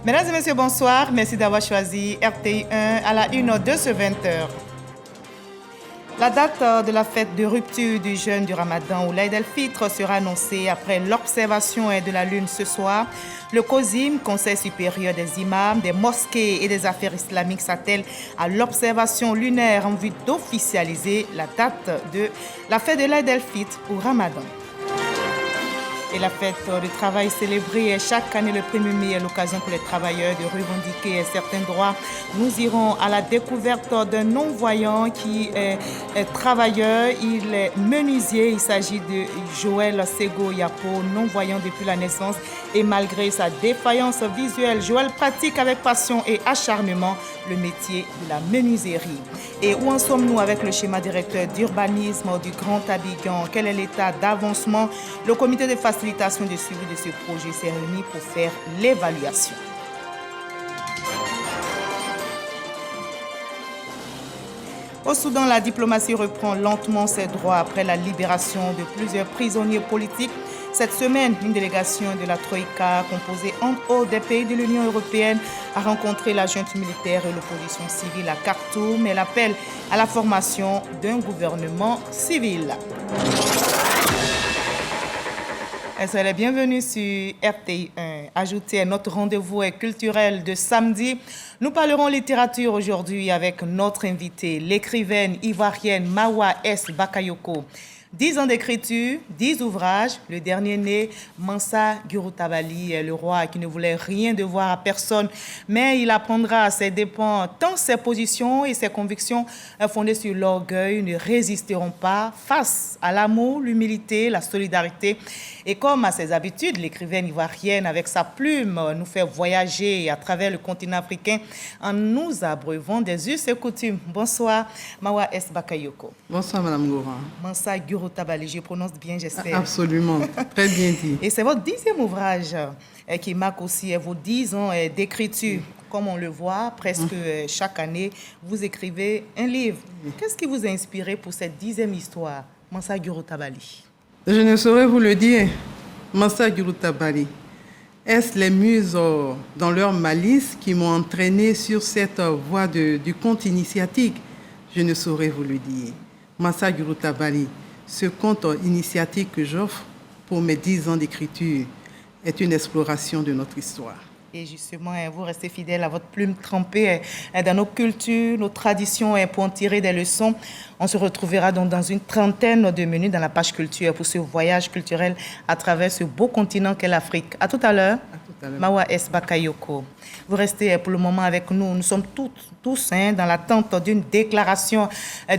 Mesdames et messieurs, bonsoir. Merci d'avoir choisi RTI1 à la 1 de ce 20h. La date de la fête de rupture du jeûne du Ramadan ou l'Aïd el-Fitr sera annoncée après l'observation de la lune ce soir. Le COSIM, Conseil supérieur des imams, des mosquées et des affaires islamiques, s'attelle à l'observation lunaire en vue d'officialiser la date de la fête de l'Aïd el-Fitr ou Ramadan. Et la fête du travail célébrée chaque année le 1er mai est l'occasion pour les travailleurs de revendiquer certains droits. Nous irons à la découverte d'un non-voyant qui est travailleur. Il est menuisier. Il s'agit de Joël Sego Yapo, non-voyant depuis la naissance. Et malgré sa défaillance visuelle, Joël pratique avec passion et acharnement le métier de la menuiserie. Et où en sommes-nous avec le schéma directeur d'urbanisme du Grand Abidjan? Quel est l'état d'avancement? Le comité de facilitation de suivi de ce projet s'est réuni pour faire l'évaluation. Au Soudan, la diplomatie reprend lentement ses droits après la libération de plusieurs prisonniers politiques. Cette semaine, une délégation de la Troïka, composée entre autres des pays de l'Union européenne, a rencontré la junte militaire et l'opposition civile à Khartoum. Elle appelle à la formation d'un gouvernement civil. Soyez les bienvenus sur RTI1. Ajoutez à notre rendez-vous culturel de samedi. Nous parlerons littérature aujourd'hui avec notre invitée, l'écrivaine ivoirienne Mawa S. Bakayoko. 10 ans d'écriture, 10 ouvrages. Le dernier né, Mansa Gurutabali, le roi qui ne voulait rien devoir à personne, mais il apprendra à ses dépens tant ses positions et ses convictions fondées sur l'orgueil ne résisteront pas face à l'amour, l'humilité, la solidarité. Et comme à ses habitudes, l'écrivaine ivoirienne, avec sa plume, nous fait voyager à travers le continent africain en nous abreuvant des us et coutumes. Bonsoir, Mawa S. Bakayoko. Bonsoir, Madame Goura. Mansa Gurutabali, je prononce bien, j'espère. Absolument, très bien dit. Et c'est votre 10e ouvrage qui marque aussi vos 10 ans d'écriture. Comme on le voit, presque chaque année, vous écrivez un livre. Qu'est-ce qui vous a inspiré pour cette 10e histoire, Mansa Gurutabali? Je ne saurais vous le dire. Mansa Gurutabali. Est-ce les muses dans leur malice qui m'ont entraîné sur cette voie du conte initiatique? Je ne saurais vous le dire. Mansa Gurutabali, ce conte initiatique que j'offre pour mes 10 ans d'écriture est une exploration de notre histoire. Et justement, vous restez fidèle à votre plume trempée dans nos cultures, nos traditions pour en tirer des leçons. On se retrouvera donc dans une trentaine de minutes dans la page culture pour ce voyage culturel à travers ce beau continent qu'est l'Afrique. À tout à l'heure. Mawa S. Bakayoko. Vous restez pour le moment avec nous. Nous sommes tous dans l'attente d'une déclaration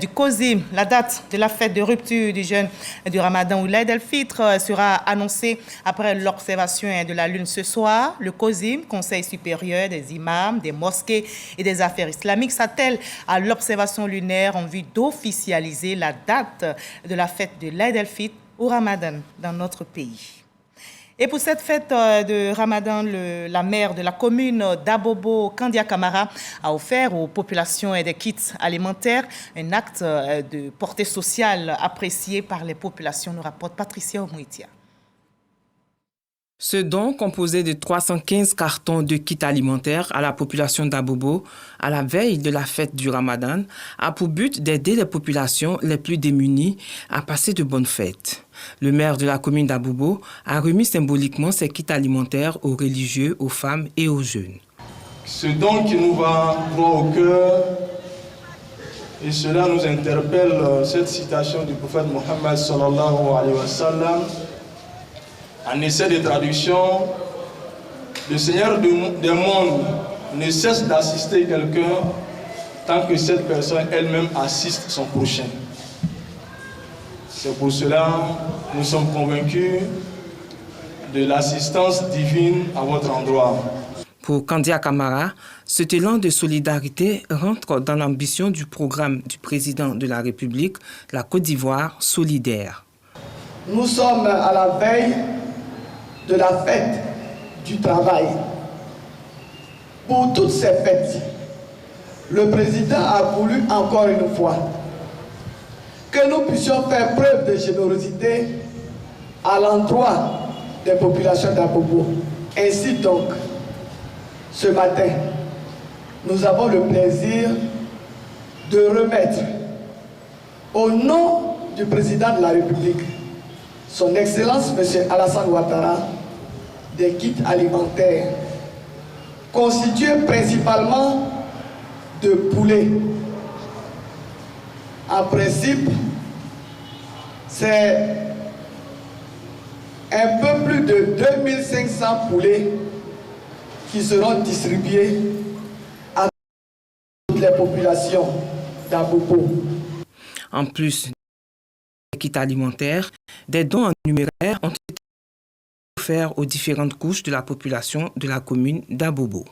du COSIM. La date de la fête de rupture du jeûne du Ramadan ou l'Aïd el-Fitr sera annoncée après l'observation de la lune ce soir. Le COSIM, Conseil supérieur des imams, des mosquées et des affaires islamiques, s'attelle à l'observation lunaire en vue d'officialiser la date de la fête de l'Aïd el-Fitr ou Ramadan dans notre pays. Et pour cette fête de Ramadan, la maire de la commune d'Abobo, Kandia Camara, a offert aux populations des kits alimentaires, un acte de portée sociale apprécié par les populations, nous rapporte Patricia Omouitia. Ce don, composé de 315 cartons de kits alimentaires à la population d'Abobo, à la veille de la fête du Ramadan, a pour but d'aider les populations les plus démunies à passer de bonnes fêtes. Le maire de la commune d'Abobo a remis symboliquement ces kits alimentaires aux religieux, aux femmes et aux jeunes. Ce don qui nous va droit au cœur, et cela nous interpelle, cette citation du prophète Mohammed sallallahu alayhi wa sallam, en essai de traduction, le Seigneur des mondes ne cesse d'assister quelqu'un tant que cette personne elle-même assiste son prochain. C'est pour cela que nous sommes convaincus de l'assistance divine à votre endroit. Pour Kandia Camara, cet élan de solidarité rentre dans l'ambition du programme du président de la République, la Côte d'Ivoire solidaire. Nous sommes à la veille de la fête du travail. Pour toutes ces fêtes, le président a voulu encore une fois que nous puissions faire preuve de générosité à l'endroit des populations d'Abobo. Ainsi donc, Ce matin, nous avons le plaisir de remettre, au nom du président de la République, son Excellence M. Alassane Ouattara, des kits alimentaires constitués principalement de poulet. En principe, c'est un peu plus de 2500 poulets qui seront distribués à toutes les populations d'Abobo. En plus des kits alimentaires, des dons en numéraire ont été offerts aux différentes couches de la population de la commune d'Abobo.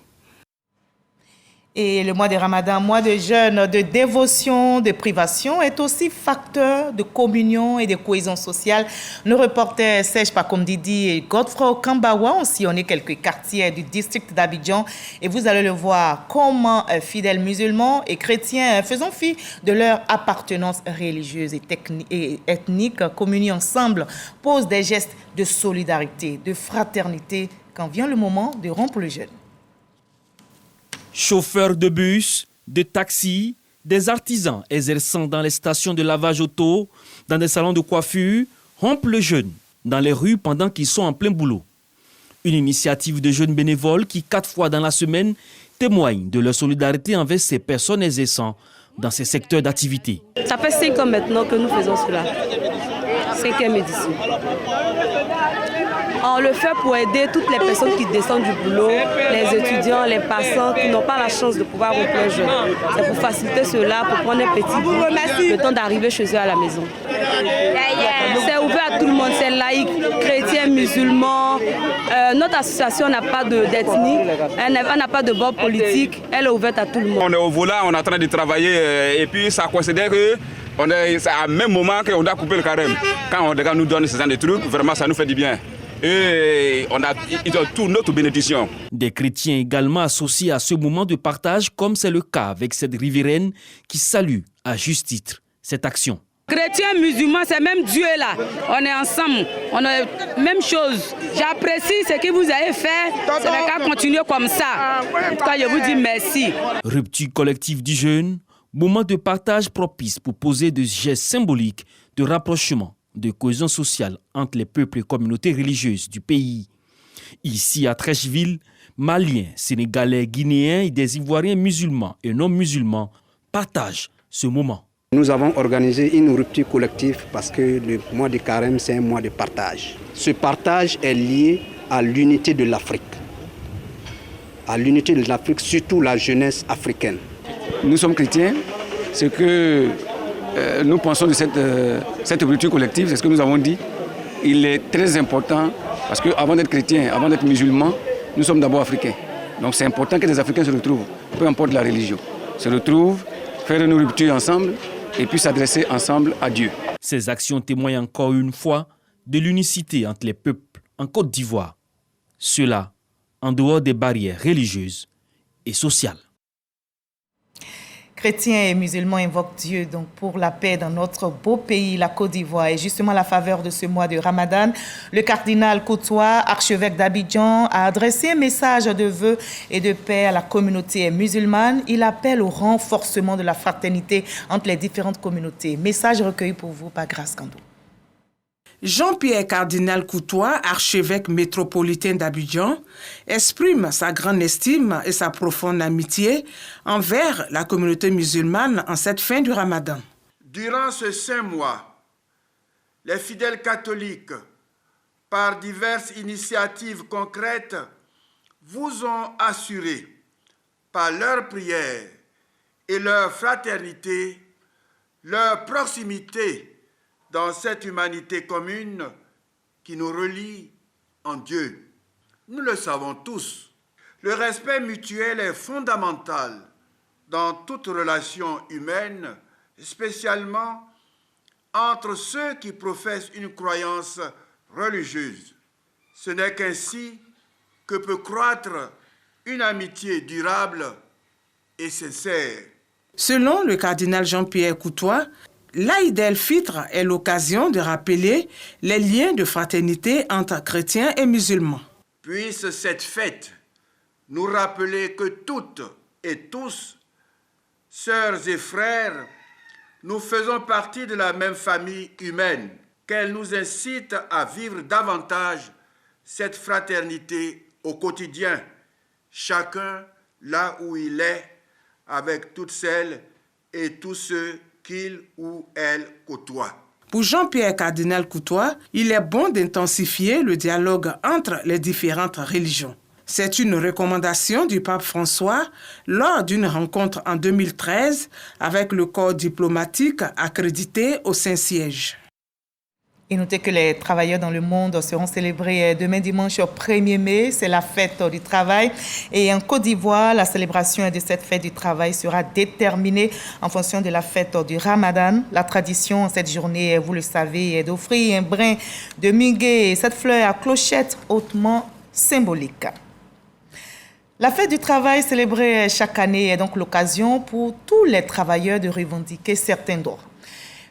Et le mois de Ramadan, mois de jeûne, de dévotion, de privation, est aussi facteur de communion et de cohésion sociale. Nos reporters Serge Pakomdidi et Godefroy Kambawa ont sillonné quelques quartiers du district d'Abidjan. Et vous allez le voir, comment fidèles musulmans et chrétiens, faisant fi de leur appartenance religieuse et ethnique, communient ensemble, posent des gestes de solidarité, de fraternité, quand vient le moment de rompre le jeûne. Chauffeurs de bus, de taxis, des artisans exerçant dans les stations de lavage auto, dans des salons de coiffure, rompent le jeûne dans les rues pendant qu'ils sont en plein boulot. Une initiative de jeunes bénévoles qui, 4 fois dans la semaine, témoignent de leur solidarité envers ces personnes exerçant dans ces secteurs d'activité. Ça fait 5 ans maintenant que nous faisons cela. 5e édition. On le fait pour aider toutes les personnes qui descendent du boulot, les étudiants, les passants qui n'ont pas la chance de pouvoir rompre le jeûne. C'est pour faciliter cela, pour prendre un petit bout, le temps d'arriver chez eux à la maison. C'est ouvert à tout le monde, c'est laïque, chrétien, musulman. Notre association n'a pas d'ethnie, elle n'a pas de bord politique, elle est ouverte à tout le monde. On est au volant, on est en train de travailler et puis ça considère que c'est à même moment qu'on doit couper le carême. Quand on nous donne ce genre de trucs, vraiment ça nous fait du bien. Et ils ont toute notre bénédiction. Des chrétiens également associés à ce moment de partage, comme c'est le cas avec cette riveraine qui salue à juste titre cette action. Chrétiens, musulmans, c'est même Dieu là. On est ensemble, on a la même chose. J'apprécie ce que vous avez fait, c'est le cas continuer comme ça. En tout cas, je vous dis merci. Rupture collective du jeûne, moment de partage propice pour poser des gestes symboliques de rapprochement, de cohésion sociale entre les peuples et communautés religieuses du pays. Ici à Trècheville, Maliens, Sénégalais, Guinéens et des Ivoiriens musulmans et non musulmans partagent ce moment. Nous avons organisé une rupture collective parce que le mois de carême, c'est un mois de partage. Ce partage est lié à l'unité de l'Afrique. À l'unité de l'Afrique, surtout la jeunesse africaine. Nous sommes chrétiens, ce que nous pensons de cette rupture collective, c'est ce que nous avons dit. Il est très important parce qu'avant d'être chrétien, avant d'être musulman, nous sommes d'abord africains. Donc c'est important que les Africains se retrouvent, peu importe la religion, se retrouvent, faire une rupture ensemble et puis s'adresser ensemble à Dieu. Ces actions témoignent encore une fois de l'unicité entre les peuples en Côte d'Ivoire. Cela en dehors des barrières religieuses et sociales. Chrétiens et musulmans invoquent Dieu donc pour la paix dans notre beau pays, la Côte d'Ivoire. Et justement, à la faveur de ce mois de Ramadan, le cardinal Koutoua, archevêque d'Abidjan, a adressé un message de vœux et de paix à la communauté musulmane. Il appelle au renforcement de la fraternité entre les différentes communautés. Message recueilli pour vous par Grace Kando. Jean-Pierre Cardinal Koutoua, archevêque métropolitain d'Abidjan, exprime sa grande estime et sa profonde amitié envers la communauté musulmane en cette fin du Ramadan. Durant ce saint mois, les fidèles catholiques, par diverses initiatives concrètes, vous ont assuré, par leurs prières et leur fraternité, leur proximité dans cette humanité commune qui nous relie en Dieu. Nous le savons tous, le respect mutuel est fondamental dans toute relation humaine, spécialement entre ceux qui professent une croyance religieuse. Ce n'est qu'ainsi que peut croître une amitié durable et sincère. Selon le cardinal Jean-Pierre Koutoua, l'Aïd el-Fitr est l'occasion de rappeler les liens de fraternité entre chrétiens et musulmans. Puisse cette fête nous rappeler que toutes et tous, sœurs et frères, nous faisons partie de la même famille humaine, qu'elle nous incite à vivre davantage cette fraternité au quotidien, chacun là où il est, avec toutes celles et tous ceux qu'il ou elle côtoie. Pour Jean-Pierre Cardinal Coutois, il est bon d'intensifier le dialogue entre les différentes religions. C'est une recommandation du pape François lors d'une rencontre en 2013 avec le corps diplomatique accrédité au Saint-Siège. Et notez que les travailleurs dans le monde seront célébrés demain dimanche 1er mai. C'est la fête du travail. Et en Côte d'Ivoire, la célébration de cette fête du travail sera déterminée en fonction de la fête du Ramadan. La tradition en cette journée, vous le savez, est d'offrir un brin de muguet, cette fleur à clochette hautement symbolique. La fête du travail célébrée chaque année est donc l'occasion pour tous les travailleurs de revendiquer certains droits.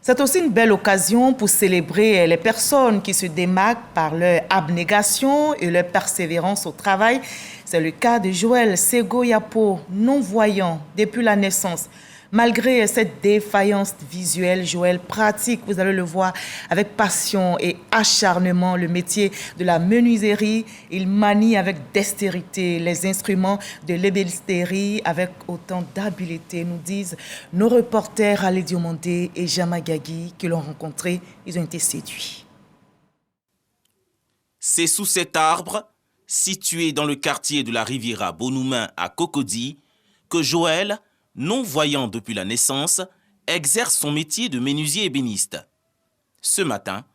C'est aussi une belle occasion pour célébrer les personnes qui se démarquent par leur abnégation et leur persévérance au travail. C'est le cas de Joël Sego-Yapo, non-voyant depuis la naissance. Malgré cette défaillance visuelle, Joël pratique, vous allez le voir, avec passion et acharnement le métier de la menuiserie. Il manie avec dextérité les instruments de l'ébénisterie avec autant d'habileté, nous disent nos reporters Ali Diomandé et Jama Gagui qui l'ont rencontré. Ils ont été séduits. C'est sous cet arbre, situé dans le quartier de la Riviera Bonoumin à Cocody, que Joël, non-voyant depuis la naissance, exerce son métier de menuisier ébéniste. Ce matin,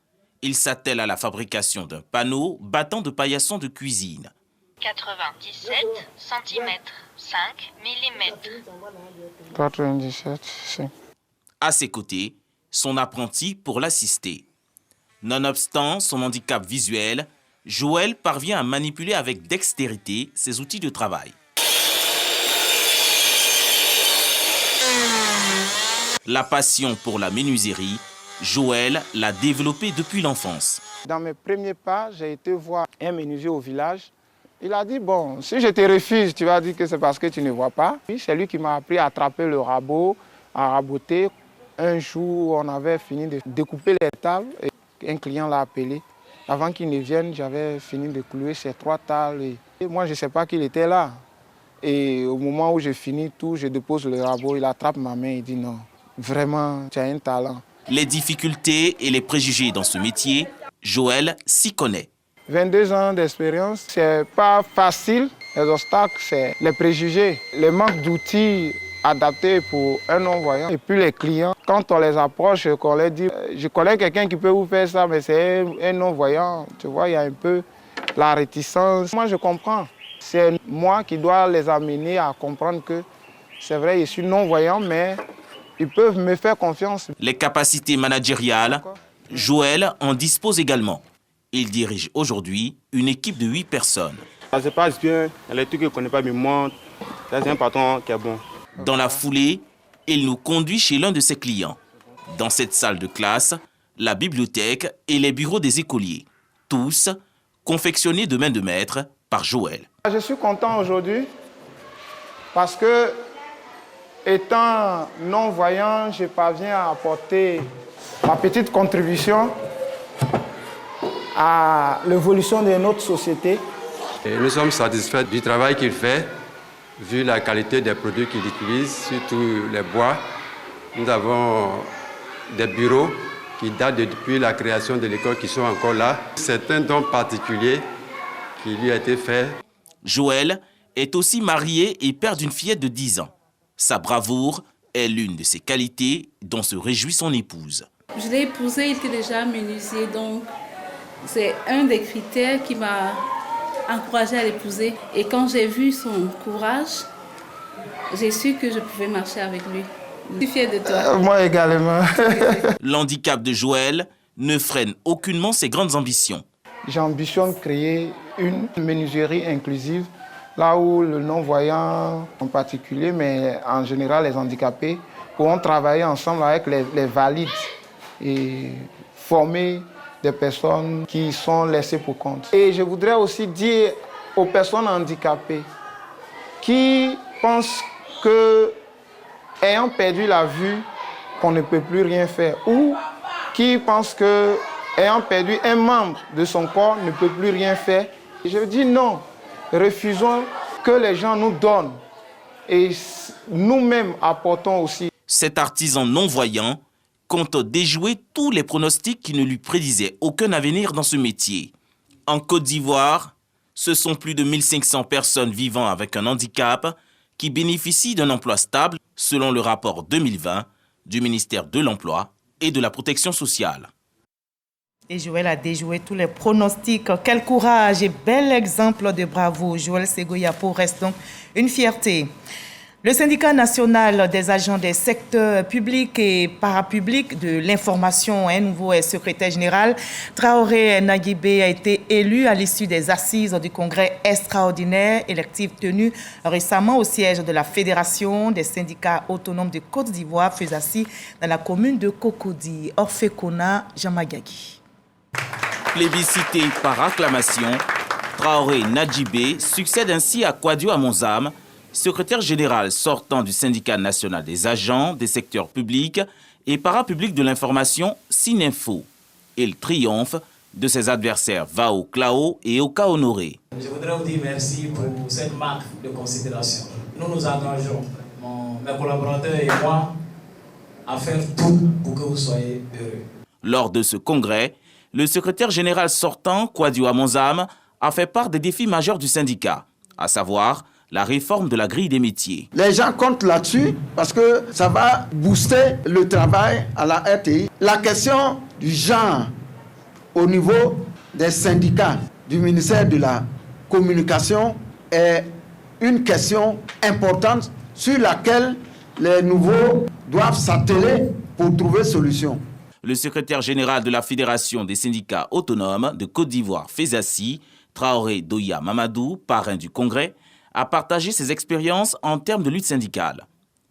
il s'attelle à la fabrication d'un panneau battant de paillasson de cuisine. 97 cm, 5 mm. 97, 5. À ses côtés, son apprenti pour l'assister. Nonobstant son handicap visuel, Joël parvient à manipuler avec dextérité ses outils de travail. La passion pour la menuiserie, Joël l'a développée depuis l'enfance. Dans mes premiers pas, j'ai été voir un menuisier au village. Il a dit, bon, si je te refuse, tu vas dire que c'est parce que tu ne vois pas. C'est lui qui m'a appris à attraper le rabot, à raboter. Un jour, on avait fini de découper les tables et un client l'a appelé. Avant qu'il ne vienne, j'avais fini de clouer ces 3 tables. Et moi, je ne sais pas qu'il était là. Et au moment où j'ai fini tout, je dépose le rabot, il attrape ma main et dit non. Vraiment, tu as un talent. Les difficultés et les préjugés dans ce métier, Joël s'y connaît. 22 ans d'expérience, c'est pas facile. Les obstacles, c'est les préjugés, le manque d'outils adaptés pour un non-voyant. Et puis les clients, quand on les approche, qu'on leur dit, je connais quelqu'un qui peut vous faire ça, mais c'est un non-voyant. Tu vois, il y a un peu la réticence. Moi, je comprends. C'est moi qui dois les amener à comprendre que c'est vrai, je suis non-voyant, mais ils peuvent me faire confiance. Les capacités managériales, Joël en dispose également. Il dirige aujourd'hui une équipe de 8 personnes. Ça se passe bien, les trucs que je ne connais pas, mais moi, c'est un patron qui est bon. Dans la foulée, il nous conduit chez l'un de ses clients. Dans cette salle de classe, la bibliothèque et les bureaux des écoliers. Tous confectionnés de main de maître par Joël. Je suis content aujourd'hui parce que, étant non-voyant, je parviens à apporter ma petite contribution à l'évolution de notre société. Et nous sommes satisfaits du travail qu'il fait, vu la qualité des produits qu'il utilise, surtout les bois. Nous avons des bureaux qui datent depuis la création de l'école qui sont encore là. C'est un don particulier qui lui a été fait. Joël est aussi marié et père d'une fillette de 10 ans. Sa bravoure est l'une de ses qualités dont se réjouit son épouse. Je l'ai épousé, il était déjà menuisier, donc c'est un des critères qui m'a encouragée à l'épouser. Et quand j'ai vu son courage, j'ai su que je pouvais marcher avec lui. Je suis fière de toi. Moi également. L'handicap de Joël ne freine aucunement ses grandes ambitions. J'ambitionne créer une menuiserie inclusive, là où le non-voyant en particulier, mais en général les handicapés, pourront travailler ensemble avec les valides et former des personnes qui sont laissées pour compte. Et je voudrais aussi dire aux personnes handicapées qui pensent que, ayant perdu la vue, qu'on ne peut plus rien faire, ou qui pensent que, ayant perdu un membre de son corps, ne peut plus rien faire. Je dis non, refusons que les gens nous donnent et nous-mêmes apportons aussi. Cet artisan non-voyant compte déjouer tous les pronostics qui ne lui prédisaient aucun avenir dans ce métier. En Côte d'Ivoire, ce sont plus de 1500 personnes vivant avec un handicap qui bénéficient d'un emploi stable selon le rapport 2020 du ministère de l'Emploi et de la Protection sociale. Et Joël a déjoué tous les pronostics. Quel courage et bel exemple de bravoure. Joël Segoyapo reste donc une fierté. Le syndicat national des agents des secteurs publics et parapublics de l'information, un nouveau secrétaire général, Traoré Nagibé, a été élu à l'issue des assises du congrès extraordinaire électif tenu récemment au siège de la Fédération des syndicats autonomes de Côte d'Ivoire, FESACI, dans la commune de Cocody. Orfekona Jamagagi. Plébiscité par acclamation, Traoré Nadjibé succède ainsi à Kwadio Amonzam, secrétaire général sortant du syndicat national des agents des secteurs publics et parapublics de l'information Sininfo. Il triomphe de ses adversaires Vao Klao et Oka Honoré. Je voudrais vous dire merci pour cette marque de considération. Nous nous engageons, mes collaborateurs et moi, à faire tout pour que vous soyez heureux. Lors de ce congrès, le secrétaire général sortant, Kwadio Amonzam, a fait part des défis majeurs du syndicat, à savoir la réforme de la grille des métiers. Les gens comptent là-dessus parce que ça va booster le travail à la RTI. La question du genre au niveau des syndicats du ministère de la Communication est une question importante sur laquelle les nouveaux doivent s'atteler pour trouver solution. Le secrétaire général de la Fédération des syndicats autonomes de Côte d'Ivoire, FESACI, Traoré Doya Mamadou, parrain du congrès, a partagé ses expériences en termes de lutte syndicale.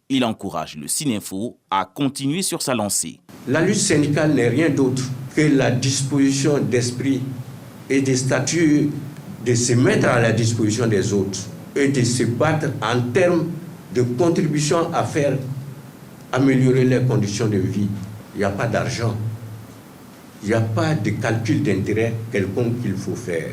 Il encourage le Sininfo à continuer sur sa lancée. La lutte syndicale n'est rien d'autre que la disposition d'esprit et des statuts de se mettre à la disposition des autres et de se battre en termes de contribution à faire améliorer les conditions de vie. Il n'y a pas d'argent, il n'y a pas de calcul d'intérêt quelconque qu'il faut faire.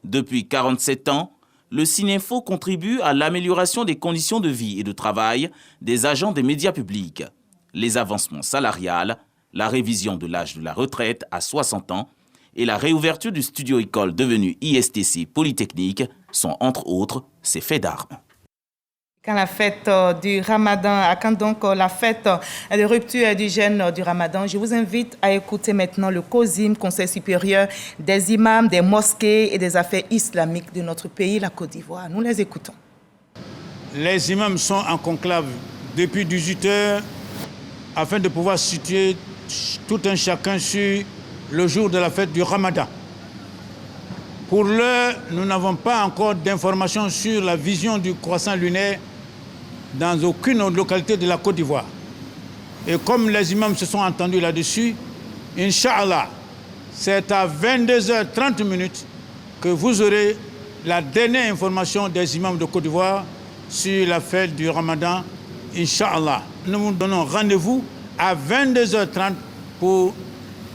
Depuis 47 ans, le Sininfo contribue à l'amélioration des conditions de vie et de travail des agents des médias publics. Les avancements salariales, la révision de l'âge de la retraite à 60 ans et la réouverture du studio-école devenu ISTC Polytechnique sont entre autres ses faits d'armes. Quand la fête du Ramadan, quand donc la fête de rupture du jeûne du Ramadan, je vous invite à écouter maintenant le COSIM, Conseil supérieur des imams, des mosquées et des affaires islamiques de notre pays, la Côte d'Ivoire. Nous les écoutons. Les imams sont en conclave depuis 18 heures afin de pouvoir situer tout un chacun sur le jour de la fête du Ramadan. Pour l'heure, nous n'avons pas encore d'informations sur la vision du croissant lunaire dans aucune localité de la Côte d'Ivoire. Et comme les imams se sont entendus là-dessus, Inch'Allah, c'est à 22h30 que vous aurez la dernière information des imams de Côte d'Ivoire sur la fête du Ramadan, Inch'Allah. Nous vous donnons rendez-vous à 22h30 pour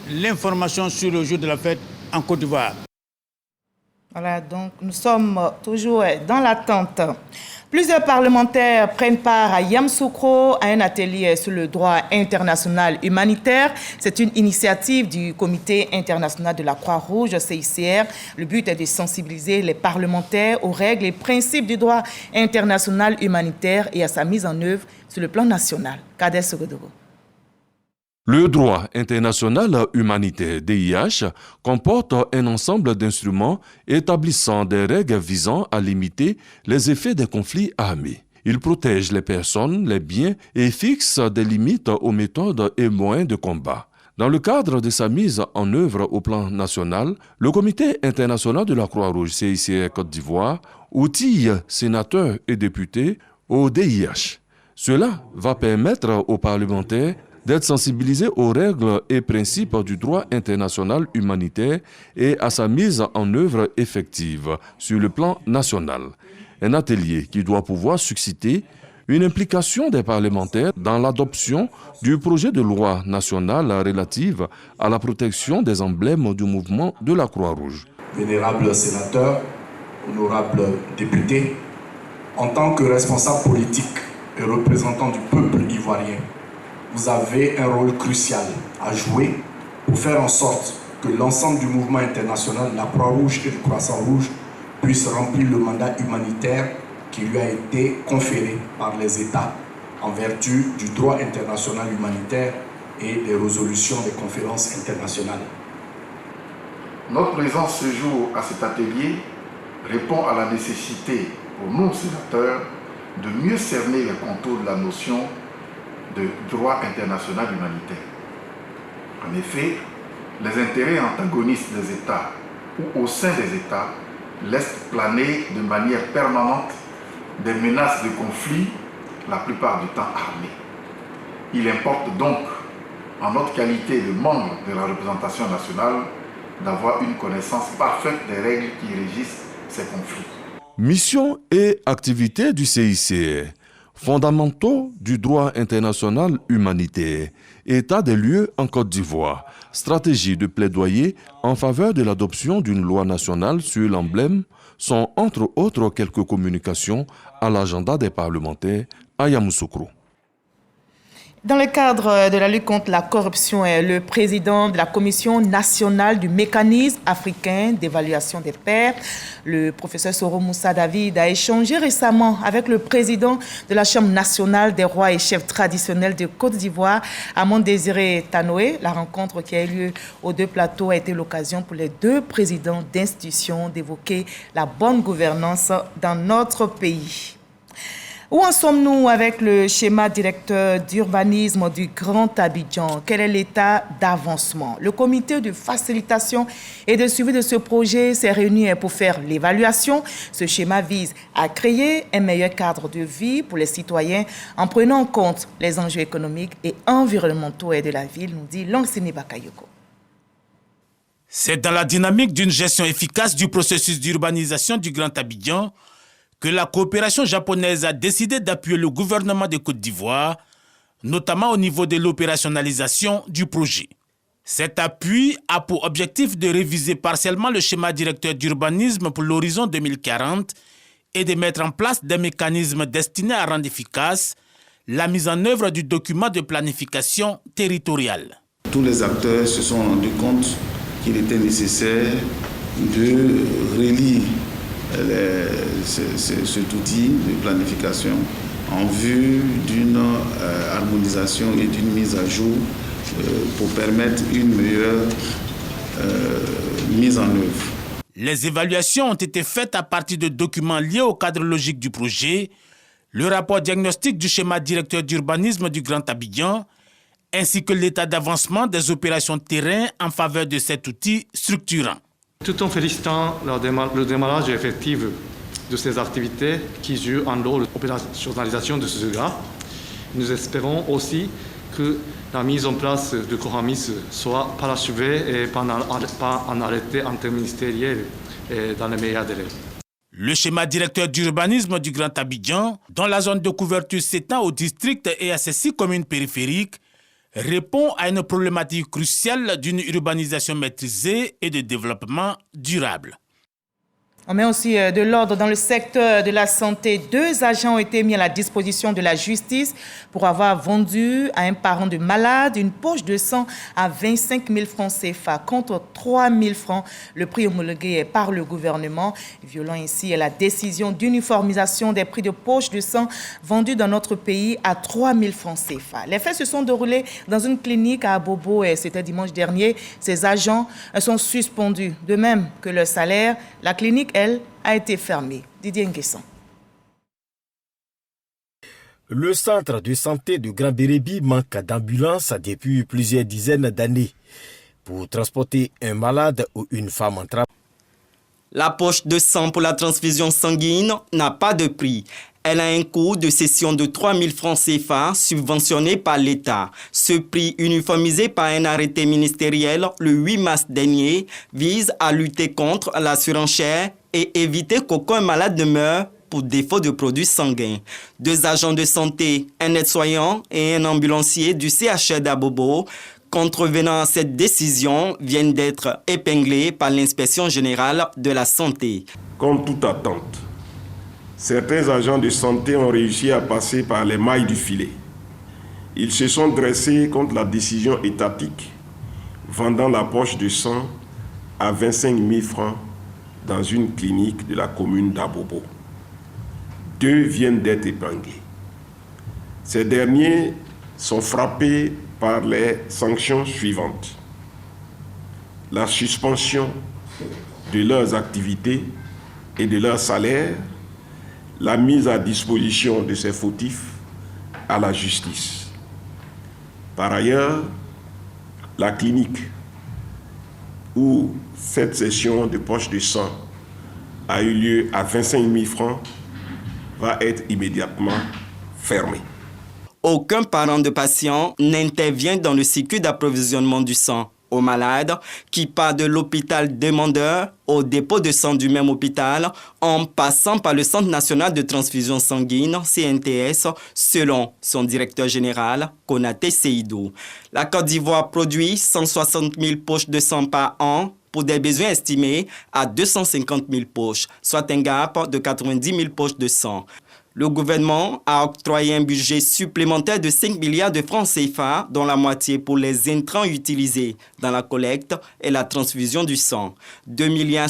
l'information sur le jour de la fête en Côte d'Ivoire. Voilà, donc nous sommes toujours dans l'attente. Plusieurs parlementaires prennent part à Yamoussoukro à un atelier sur le droit international humanitaire. C'est une initiative du Comité international de la Croix-Rouge, CICR. Le but est de sensibiliser les parlementaires aux règles et principes du droit international humanitaire et à sa mise en œuvre sur le plan national. Kader Sogodoro. Le droit international humanitaire DIH comporte un ensemble d'instruments établissant des règles visant à limiter les effets des conflits armés. Il protège les personnes, les biens et fixe des limites aux méthodes et moyens de combat. Dans le cadre de sa mise en œuvre au plan national, le Comité international de la Croix-Rouge CICR Côte d'Ivoire outille sénateurs et députés au DIH. Cela va permettre aux parlementaires d'être sensibilisés aux règles et principes du droit international humanitaire et à sa mise en œuvre effective sur le plan national. Un atelier qui doit pouvoir susciter une implication des parlementaires dans l'adoption du projet de loi nationale relative à la protection des emblèmes du mouvement de la Croix-Rouge. Vénérables sénateurs, honorables députés, en tant que responsable politique et représentant du peuple ivoirien, vous avez un rôle crucial à jouer pour faire en sorte que l'ensemble du mouvement international, la Croix-Rouge et le Croissant-Rouge, puisse remplir le mandat humanitaire qui lui a été conféré par les États en vertu du droit international humanitaire et des résolutions des conférences internationales. Notre présence ce jour à cet atelier répond à la nécessité pour nous, sénateurs, de mieux cerner les contours de la notion de droit international humanitaire. En effet, les intérêts antagonistes des États ou au sein des États laissent planer de manière permanente des menaces de conflit, la plupart du temps armés. Il importe donc, en notre qualité de membre de la représentation nationale, d'avoir une connaissance parfaite des règles qui régissent ces conflits. Mission et activités du CICR, fondamentaux du droit international humanitaire, état des lieux en Côte d'Ivoire, stratégie de plaidoyer en faveur de l'adoption d'une loi nationale sur l'emblème sont entre autres quelques communications à l'agenda des parlementaires à Yamoussoukro. Dans le cadre de la lutte contre la corruption, le président de la Commission nationale du mécanisme africain d'évaluation des pairs, le professeur Soro Moussa David, a échangé récemment avec le président de la Chambre nationale des rois et chefs traditionnels de Côte d'Ivoire, Amon Désiré Tanoé. La rencontre qui a eu lieu aux deux plateaux a été l'occasion pour les deux présidents d'institutions d'évoquer la bonne gouvernance dans notre pays. Où en sommes-nous avec le schéma directeur d'urbanisme du Grand Abidjan? Quel est l'état d'avancement? Le comité de facilitation et de suivi de ce projet s'est réuni pour faire l'évaluation. Ce schéma vise à créer un meilleur cadre de vie pour les citoyens en prenant en compte les enjeux économiques et environnementaux de la ville, nous dit Langsini Bakayoko. C'est dans la dynamique d'une gestion efficace du processus d'urbanisation du Grand Abidjan que la coopération japonaise a décidé d'appuyer le gouvernement de Côte d'Ivoire, notamment au niveau de l'opérationnalisation du projet. Cet appui a pour objectif de réviser partiellement le schéma directeur d'urbanisme pour l'horizon 2040 et de mettre en place des mécanismes destinés à rendre efficace la mise en œuvre du document de planification territoriale. Tous les acteurs se sont rendus compte qu'il était nécessaire de relire cet outil de planification en vue d'une harmonisation et d'une mise à jour pour permettre une meilleure mise en œuvre. Les évaluations ont été faites à partir de documents liés au cadre logique du projet, le rapport diagnostic du schéma directeur d'urbanisme du Grand Abidjan, ainsi que l'état d'avancement des opérations de terrain en faveur de cet outil structurant. Tout en félicitant le démarrage effectif de ces activités qui jouent en rôle l'opérationnalisation de ce gars, nous espérons aussi que la mise en place de Cohamis soit parachevée et pas en arrêté interministériel et dans les meilleurs délais. Le schéma directeur d'urbanisme du Grand Abidjan, dont la zone de couverture s'étend au district et à ses 6 communes périphériques, répond à une problématique cruciale d'une urbanisation maîtrisée et de développement durable. On met aussi de l'ordre dans le secteur de la santé. 2 agents ont été mis à la disposition de la justice pour avoir vendu à un parent de malade une poche de sang à 25 000 francs CFA contre 3 000 francs, le prix homologué par le gouvernement, violant ainsi la décision d'uniformisation des prix de poche de sang vendus dans notre pays à 3 000 francs CFA. Les faits se sont déroulés dans une clinique à Abobo et c'était dimanche dernier. Ces agents sont suspendus, de même que leur salaire. La clinique, elle, a été fermée. Didier Nguessan. Le centre de santé de Grand Bérébi manque d'ambulance depuis plusieurs dizaines d'années. Pour transporter un malade ou une femme en travail. La poche de sang pour la transfusion sanguine n'a pas de prix. Elle a un coût de cession de 3 000 francs CFA subventionné par l'État. Ce prix uniformisé par un arrêté ministériel le 8 mars dernier vise à lutter contre la surenchère et éviter qu'aucun malade ne meure pour défaut de produits sanguins. 2 agents de santé, un nettoyant et un ambulancier du CHR d'Abobo, contrevenant à cette décision, viennent d'être épinglés par l'inspection générale de la santé. Comme toute attente, certains agents de santé ont réussi à passer par les mailles du filet. Ils se sont dressés contre la décision étatique, vendant la poche de sang à 25 000 francs dans une clinique de la commune d'Abobo. 2 viennent d'être épinglés. Ces derniers sont frappés par les sanctions suivantes. La suspension de leurs activités et de leurs salaires, la mise à disposition de ces fautifs à la justice. Par ailleurs, la clinique où cette session de poche de sang a eu lieu à 25 000 francs va être immédiatement fermée. Aucun parent de patient n'intervient dans le circuit d'approvisionnement du sang aux malades qui part de l'hôpital demandeur au dépôt de sang du même hôpital en passant par le Centre national de transfusion sanguine, CNTS, selon son directeur général, Konaté Seydou. La Côte d'Ivoire produit 160 000 poches de sang par an pour des besoins estimés à 250 000 poches, soit un gap de 90 000 poches de sang. Le gouvernement a octroyé un budget supplémentaire de 5 milliards de francs CFA, dont la moitié pour les intrants utilisés dans la collecte et la transfusion du sang. 2,5 milliards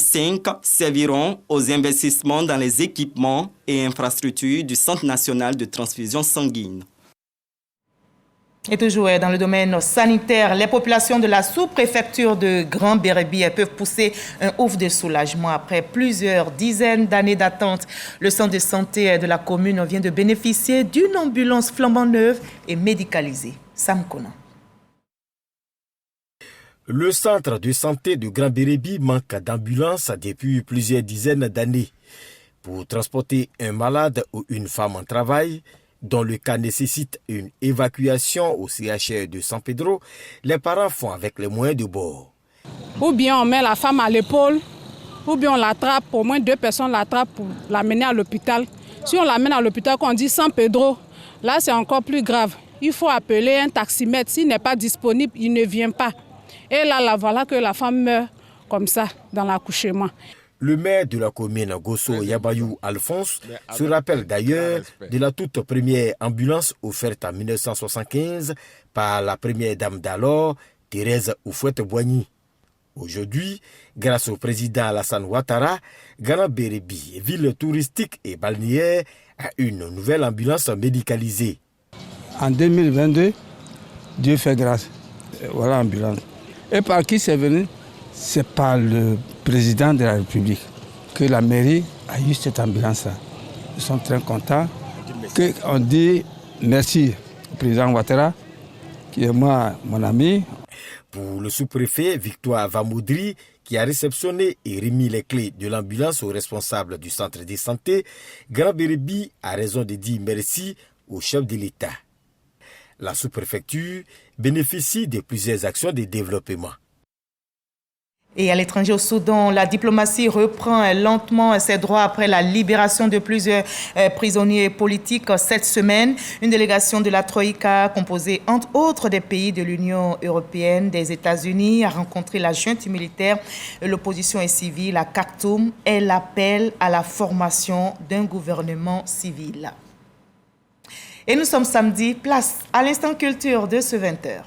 serviront aux investissements dans les équipements et infrastructures du Centre national de transfusion sanguine. Et toujours dans le domaine sanitaire, les populations de la sous-préfecture de Grand Bérébi peuvent pousser un ouf de soulagement après plusieurs dizaines d'années d'attente. Le centre de santé de la commune vient de bénéficier d'une ambulance flambant neuve et médicalisée. Sam Kona. Le centre de santé de Grand Bérébi manque d'ambulance depuis plusieurs dizaines d'années. Pour transporter un malade ou une femme en travail, dont le cas nécessite une évacuation au CHR de San Pedro, les parents font avec les moyens de bord. Ou bien on met la femme à l'épaule, ou bien on l'attrape, au moins 2 personnes l'attrapent pour l'amener à l'hôpital. Si on l'amène à l'hôpital, qu'on dit San Pedro, là c'est encore plus grave. Il faut appeler un taximètre. S'il n'est pas disponible, il ne vient pas. Et là, voilà que la femme meurt comme ça dans l'accouchement. Le maire de la commune, Gosso Yabayou Alphonse, se rappelle d'ailleurs de la toute première ambulance offerte en 1975 par la première dame d'alors, Thérèse Oufouette-Boigny. Aujourd'hui, grâce au président Alassane Ouattara, Grand Bérébi, ville touristique et balnéaire, a une nouvelle ambulance médicalisée. En 2022, Dieu fait grâce. Voilà l'ambulance. Et par qui c'est venu? C'est par le président de la République que la mairie a eu cette ambulance-là. Nous sommes très contents. On dit merci au président Ouattara, qui est mon ami. Pour le sous-préfet Victoire Vamoudri, qui a réceptionné et remis les clés de l'ambulance aux responsables du centre de santé, Grand Bérébi a raison de dire merci au chef de l'État. La sous-préfecture bénéficie de plusieurs actions de développement. Et à l'étranger, au Soudan, la diplomatie reprend lentement ses droits après la libération de plusieurs prisonniers politiques cette semaine. Une délégation de la Troïka, composée entre autres des pays de l'Union européenne, des États-Unis, a rencontré la junte militaire, l'opposition et civile à Khartoum. Elle appelle à la formation d'un gouvernement civil. Et nous sommes samedi, place à l'instant culture de ce 20h.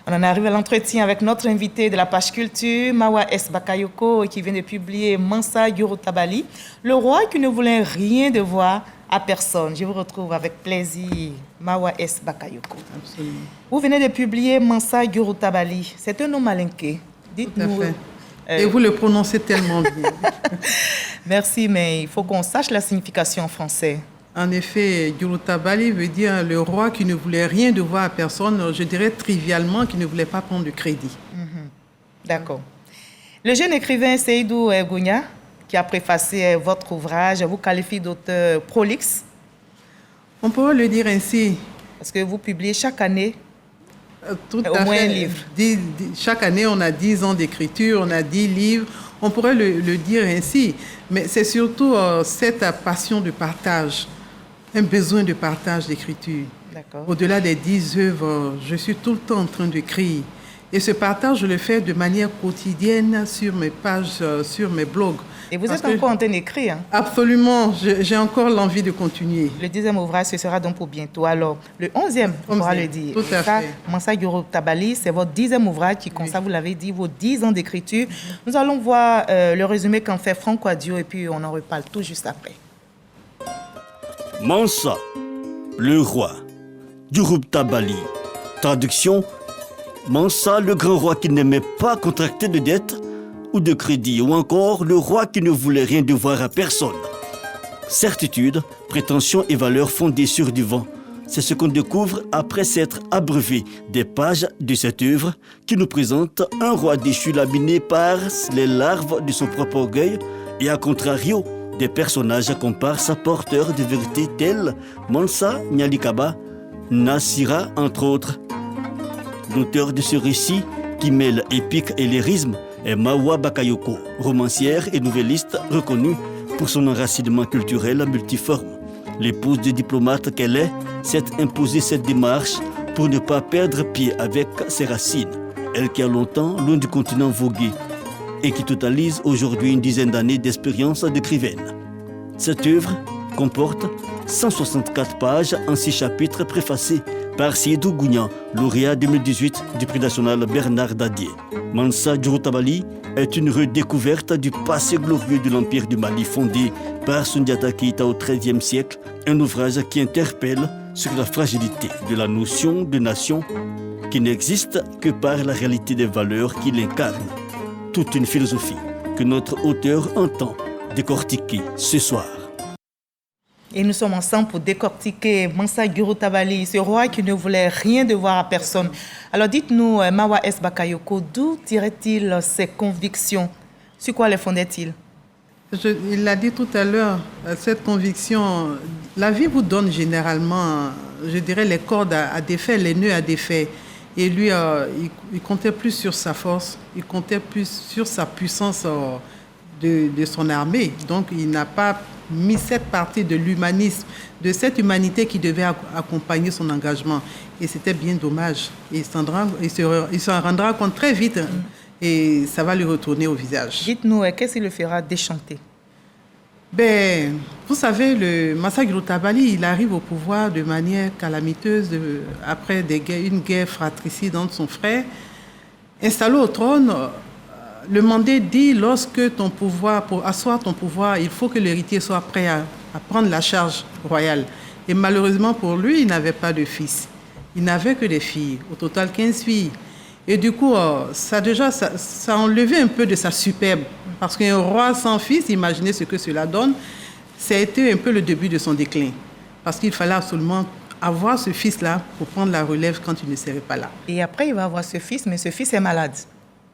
On en arrive à l'entretien avec notre invité de la page culture, Mawa S. Bakayoko, qui vient de publier Mansa Yorutabali, le roi qui ne voulait rien devoir à personne. Je vous retrouve avec plaisir, Mawa S. Bakayoko. Absolument. Vous venez de publier Mansa Yorutabali. C'est un nom malinqué. Dites-nous. Et vous le prononcez tellement bien. Merci, mais il faut qu'on sache la signification en français. En effet, Yorutabali veut dire le roi qui ne voulait rien devoir à personne, je dirais trivialement, qui ne voulait pas prendre de crédit. D'accord. Le jeune écrivain Seydou Gounia, qui a préfacé votre ouvrage, vous qualifie d'auteur prolixe. On peut le dire ainsi. Parce que vous publiez chaque année Tout Au à moins fait. un livre. Chaque année, on a 10 ans d'écriture, on a 10 livres. On pourrait le dire ainsi. Mais c'est surtout cette passion de partage, un besoin de partage d'écriture. Au-delà des 10 œuvres, je suis tout le temps en train d'écrire. Et ce partage, je le fais de manière quotidienne sur mes pages, sur mes blogs. Et vous êtes encore en train d'écrire? Absolument, j'ai encore l'envie de continuer. Le 10e ouvrage, ce sera donc pour bientôt. Alors, le 11e, on pourra le dire. Tout à fait. Mansa Gurutabali, c'est votre 10e ouvrage qui, comme ça, vous l'avez dit, vos 10 ans d'écriture. Nous allons voir le résumé qu'en fait Franck Wadio et puis on en reparle tout juste après. Mansa, le roi. Gurutabali, traduction: Mansa, le grand roi qui n'aimait pas contracter de dettes ou de crédit, ou encore le roi qui ne voulait rien devoir à personne. Certitude, prétention et valeurs fondées sur du vent. C'est ce qu'on découvre après s'être abreuvé des pages de cette œuvre qui nous présente un roi déchu laminé par les larves de son propre orgueil et à contrario des personnages comparses porteurs de vérité tels Mansa Nyalikaba, Nasira entre autres. L'auteur de ce récit qui mêle épique et lyrisme est Mawa Bakayoko, romancière et nouvelliste reconnue pour son enracinement culturel multiforme. L'épouse de diplomate qu'elle est s'est imposée cette démarche pour ne pas perdre pied avec ses racines. Elle qui a longtemps, loin du continent, vogué et qui totalise aujourd'hui une dizaine d'années d'expérience d'écrivaine. Cette œuvre comporte 164 pages en 6 chapitres préfacés par Seydou Gougnan, lauréat 2018 du prix national Bernard Dadier. Mansa Gurutabali est une redécouverte du passé glorieux de l'Empire du Mali fondé par Sundiata Keita au XIIIe siècle, un ouvrage qui interpelle sur la fragilité de la notion de nation qui n'existe que par la réalité des valeurs qu'il incarne. Toute une philosophie que notre auteur entend décortiquer ce soir. Et nous sommes ensemble pour décortiquer Mansa Gurutabali, ce roi qui ne voulait rien devoir à personne. Alors dites-nous, Mawa S. Bakayoko, d'où tirait-il ses convictions? Sur quoi les fondait-il? Il l'a dit tout à l'heure, cette conviction, la vie vous donne généralement, je dirais, les cordes à défaire, les nœuds à défaire. Et lui, il comptait plus sur sa force, il comptait plus sur sa puissance de son armée. Donc il n'a pas mis cette partie de l'humanisme, de cette humanité qui devait accompagner son engagement. Et c'était bien dommage. Il s'en rendra compte très vite et ça va lui retourner au visage. Dites-nous, qu'est-ce qui le fera déchanter? Vous savez, le Mansa Gurutabali, il arrive au pouvoir de manière calamiteuse après une guerre fratricide entre son frère. Installé au trône, le mandé dit, lorsque ton pouvoir, pour asseoir ton pouvoir, il faut que l'héritier soit prêt à prendre la charge royale. Et malheureusement pour lui, il n'avait pas de fils. Il n'avait que des filles, au total 15 filles. Et du coup, ça a enlevé un peu de sa superbe. Parce qu'un roi sans fils, imaginez ce que cela donne, ça a été un peu le début de son déclin. Parce qu'il fallait absolument avoir ce fils-là pour prendre la relève quand il ne serait pas là. Et après, il va avoir ce fils, mais ce fils est malade.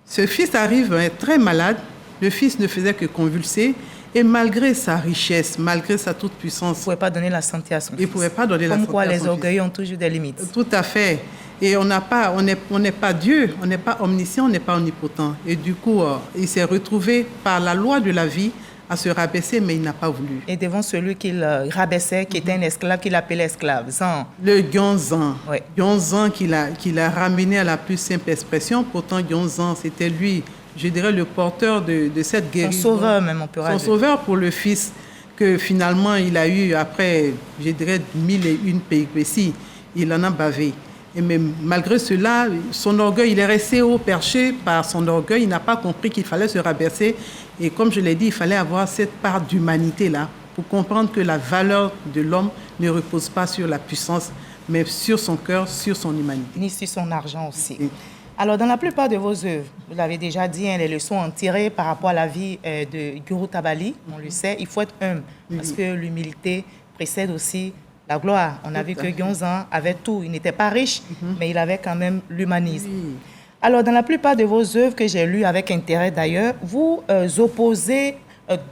Ce fils arrive très malade. Le fils ne faisait que convulser. Et malgré sa richesse, malgré sa toute-puissance... Il ne pouvait pas donner la santé à son fils. Il ne pouvait pas donner la santé à son fils. Comme quoi les orgueils ont toujours des limites. Tout à fait. Et on n'est pas Dieu, on n'est pas omniscient, on n'est pas omnipotent. Et du coup, il s'est retrouvé par la loi de la vie à se rabaisser, mais il n'a pas voulu. Et devant celui qu'il rabaissait, qui était un esclave, qu'il appelait esclave, Zan. Le Gyonzan. Oui. Gyonzan qu'il a ramené à la plus simple expression. Pourtant, Gyonzan, c'était lui, je dirais, le porteur de cette guérison. Son sauveur, même, on peut dire. Son sauveur pour le fils que finalement, il a eu après, je dirais, 1001 péripéties. Il en a bavé. Et même malgré cela, son orgueil, il est resté haut perché par son orgueil. Il n'a pas compris qu'il fallait se rabaisser. Et comme je l'ai dit, il fallait avoir cette part d'humanité-là pour comprendre que la valeur de l'homme ne repose pas sur la puissance, mais sur son cœur, sur son humanité. Ni sur son argent aussi. Oui. Alors, dans la plupart de vos œuvres, vous l'avez déjà dit, les leçons en tirées par rapport à la vie de Gurutabali, on le sait, il faut être humble, parce que l'humilité précède aussi la gloire. On a vu que Gyonzan avait tout. Il n'était pas riche, mais il avait quand même l'humanisme. Oui. Alors, dans la plupart de vos œuvres que j'ai lues avec intérêt d'ailleurs, vous opposez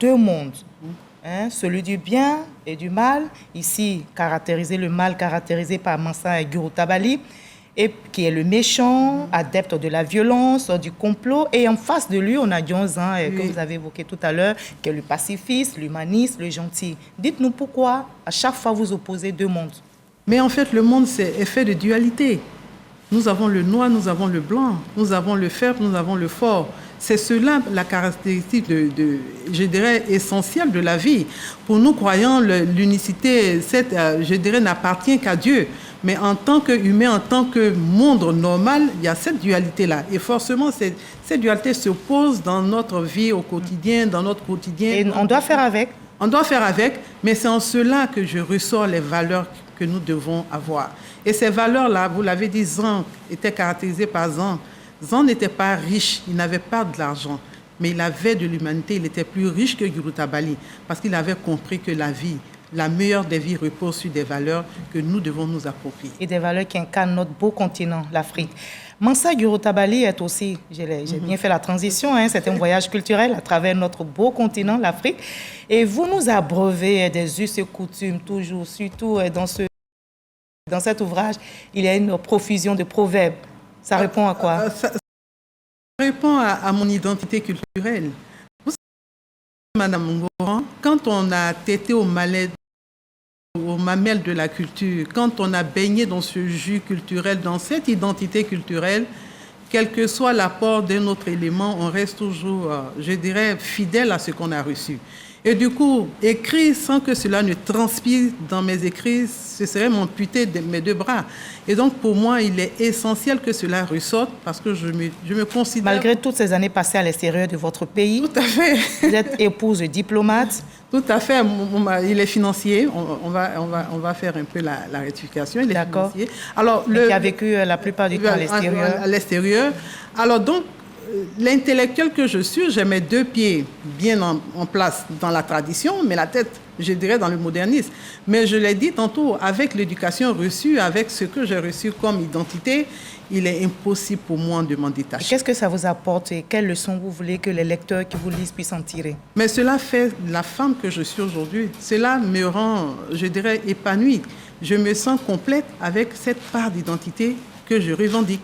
deux mondes. Celui du bien et du mal. Ici, le mal caractérisé par Mansa Gurutabali. et qui est le méchant, adepte de la violence, du complot. Et en face de lui, on a Dionzan, que vous avez évoqué tout à l'heure, qui est le pacifiste, l'humaniste, le gentil. Dites-nous pourquoi, à chaque fois, vous opposez deux mondes. Mais en fait, le monde est fait de dualité. Nous avons le noir, nous avons le blanc, nous avons le faible, nous avons le fort. C'est cela la caractéristique, je dirais, essentielle de la vie. Pour nous croyants, l'unicité, je dirais, n'appartient qu'à Dieu. Mais en tant qu'humain, en tant que monde normal, il y a cette dualité-là. Et forcément, cette dualité se pose dans notre vie au quotidien, dans notre quotidien. Et on doit faire avec. On doit faire avec, mais c'est en cela que je ressors les valeurs que nous devons avoir. Et ces valeurs-là, vous l'avez dit, Zan était caractérisé par Zan. Zan n'était pas riche, il n'avait pas de l'argent, mais il avait de l'humanité, il était plus riche que Guru Tabali, parce qu'il avait compris que la vie, la meilleure des vies repose sur des valeurs que nous devons nous approprier. Et des valeurs qui incarnent notre beau continent, l'Afrique. Mansa Guru Tabali est aussi, j'ai bien fait la transition, c'est un voyage culturel à travers notre beau continent, l'Afrique. Et vous nous abreuvez des us et coutumes, toujours, surtout dans cet ouvrage, il y a une profusion de proverbes. Ça répond à quoi? Ça répond à mon identité culturelle. Vous savez, Madame Ngoran, quand on a tété aux mamelles de la culture, quand on a baigné dans ce jus culturel, dans cette identité culturelle, quel que soit l'apport d'un autre élément, on reste toujours, je dirais, fidèle à ce qu'on a reçu. Et du coup, écrire sans que cela ne transpire dans mes écrits, ce serait m'amputer de mes deux bras. Et donc, pour moi, il est essentiel que cela ressorte parce que je me considère... Malgré toutes ces années passées à l'extérieur de votre pays, tout à fait. Vous êtes épouse de diplomate. Tout à fait. Il est financier. On va faire un peu la rectification. Il est financier. Alors, qui a vécu la plupart du temps à l'extérieur. À l'extérieur. Alors, donc, l'intellectuel que je suis, j'ai mes deux pieds bien en place dans la tradition, mais la tête, je dirais, dans le modernisme. Mais je l'ai dit tantôt, avec l'éducation reçue, avec ce que j'ai reçu comme identité, il est impossible pour moi de m'en détacher. Qu'est-ce que ça vous apporte et quelles leçons vous voulez que les lecteurs qui vous lisent puissent en tirer? Mais cela fait la femme que je suis aujourd'hui. Cela me rend, je dirais, épanouie. Je me sens complète avec cette part d'identité que je revendique,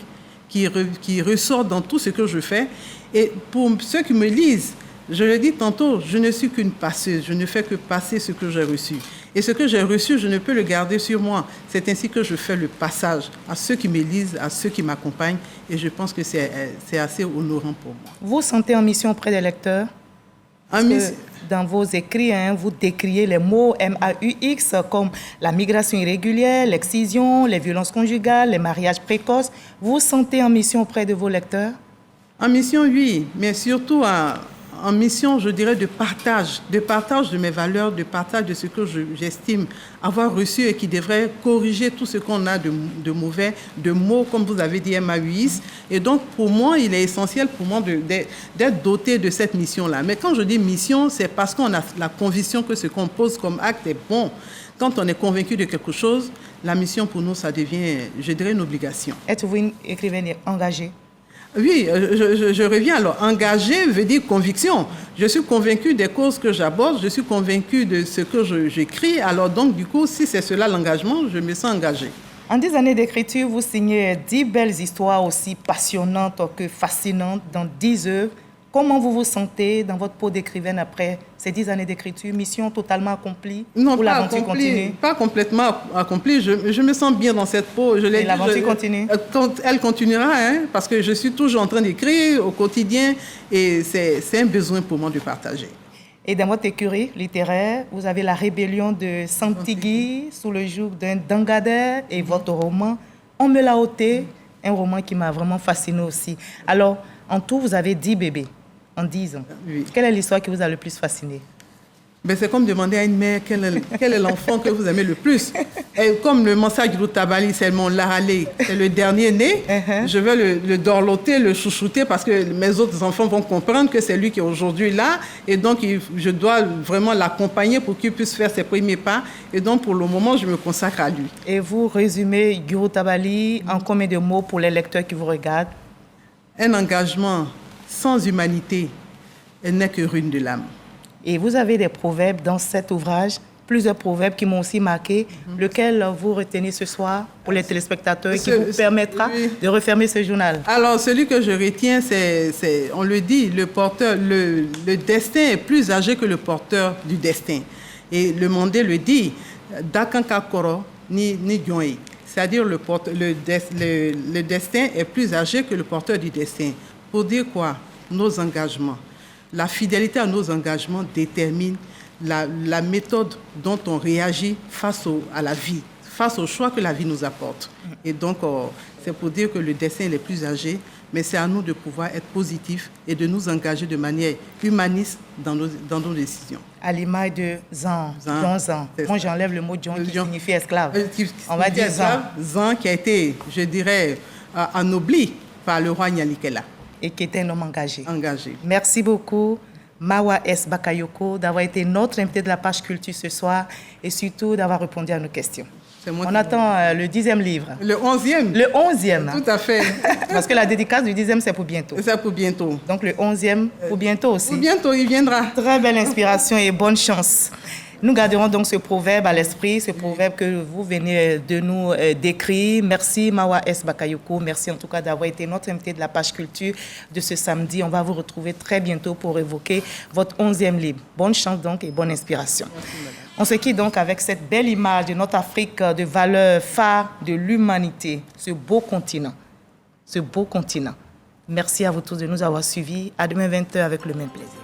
qui ressort dans tout ce que je fais. Et pour ceux qui me lisent, je le dis tantôt, je ne suis qu'une passeuse. Je ne fais que passer ce que j'ai reçu. Et ce que j'ai reçu, je ne peux le garder sur moi. C'est ainsi que je fais le passage à ceux qui me lisent, à ceux qui m'accompagnent. Et je pense que c'est assez honorant pour moi. Vous sentez en mission auprès des lecteurs? Dans vos écrits, vous décriez les mots MAUX comme la migration irrégulière, l'excision, les violences conjugales, les mariages précoces. Vous sentez en mission auprès de vos lecteurs? En mission, oui, mais surtout en mission, je dirais, de partage de mes valeurs, de partage de ce que j'estime avoir reçu et qui devrait corriger tout ce qu'on a de mauvais, de mots, comme vous avez dit, MAUX. Et donc, pour moi, il est essentiel pour moi d'être doté de cette mission-là. Mais quand je dis mission, c'est parce qu'on a la conviction que ce qu'on pose comme acte est bon. Quand on est convaincu de quelque chose, la mission pour nous, ça devient, je dirais, une obligation. Êtes-vous une écrivaine engagée? Oui, je reviens. Alors, engagé veut dire conviction. Je suis convaincu des causes que j'aborde, je suis convaincu de ce que j'écris. Alors donc, du coup, si c'est cela l'engagement, je me sens engagé. En 10 années d'écriture, vous signez 10 belles histoires aussi passionnantes que fascinantes dans 10 œuvres. Comment vous vous sentez dans votre peau d'écrivaine après ces 10 années d'écriture? Mission totalement accomplie? Non, ou l'aventure continue? Pas complètement accomplie. Je me sens bien dans cette peau. Et l'aventure continue? Elle continuera, parce que je suis toujours en train d'écrire au quotidien et c'est un besoin pour moi de partager. Et dans votre écurie littéraire, vous avez La Rébellion de Santigui sous le joug d'un Dangader et votre roman On me l'a ôté, un roman qui m'a vraiment fasciné aussi. Alors, en tout, vous avez 10 bébés. En 10 ans. Oui. Quelle est l'histoire qui vous a le plus fasciné? C'est comme demander à une mère quel est l'enfant que vous aimez le plus. Et comme le Mansa Guru Tabali, c'est mon Laralé, c'est le dernier né, je vais le dorloter, le chouchouter parce que mes autres enfants vont comprendre que c'est lui qui est aujourd'hui là. Et donc, je dois vraiment l'accompagner pour qu'il puisse faire ses premiers pas. Et donc, pour le moment, je me consacre à lui. Et vous résumez Guru Tabali en combien de mots pour les lecteurs qui vous regardent? Un engagement sans humanité, elle n'est que ruine de l'âme. Et vous avez des proverbes dans cet ouvrage plusieurs proverbes qui m'ont aussi marqué. Lequel vous retenez ce soir pour les téléspectateurs et qui vous permettra de refermer ce journal? Alors, celui que je retiens, on le dit, le destin est plus âgé que le porteur du destin. Et le Mandé le dit, Dakanka Koro ni Gyoe. C'est-à-dire le destin est plus âgé que le porteur du destin. Pour dire quoi? Nos engagements. La fidélité à nos engagements détermine la méthode dont on réagit face à la vie, face au choix que la vie nous apporte. Et donc, c'est pour dire que le destin est plus âgé, mais c'est à nous de pouvoir être positifs et de nous engager de manière humaniste dans nos décisions. À l'image de Zan. Moi, j'enlève le mot John qui signifie esclave. On va dire Zan. Zan qui a été, je dirais, anobli par le roi Nyalikela. Et qui était un homme engagé. Merci beaucoup, Mawa S. Bakayoko, d'avoir été notre invité de la page culture ce soir et surtout d'avoir répondu à nos questions. On attend le 10e livre. Le 11e. Le 11e. Tout à fait. Parce que la dédicace du 10e, c'est pour bientôt. C'est pour bientôt. Donc le 11e, pour bientôt aussi. Pour bientôt, il viendra. Très belle inspiration et bonne chance. Nous garderons donc ce proverbe à l'esprit, ce proverbe que vous venez de nous décrire. Merci Mawa S. Bakayoko. Merci en tout cas d'avoir été notre invité de la page culture de ce samedi. On va vous retrouver très bientôt pour évoquer votre 11e livre. Bonne chance donc et bonne inspiration. On se quitte donc avec cette belle image de notre Afrique de valeurs phares de l'humanité, ce beau continent. Ce beau continent. Merci à vous tous de nous avoir suivis. À demain 20h avec le même plaisir.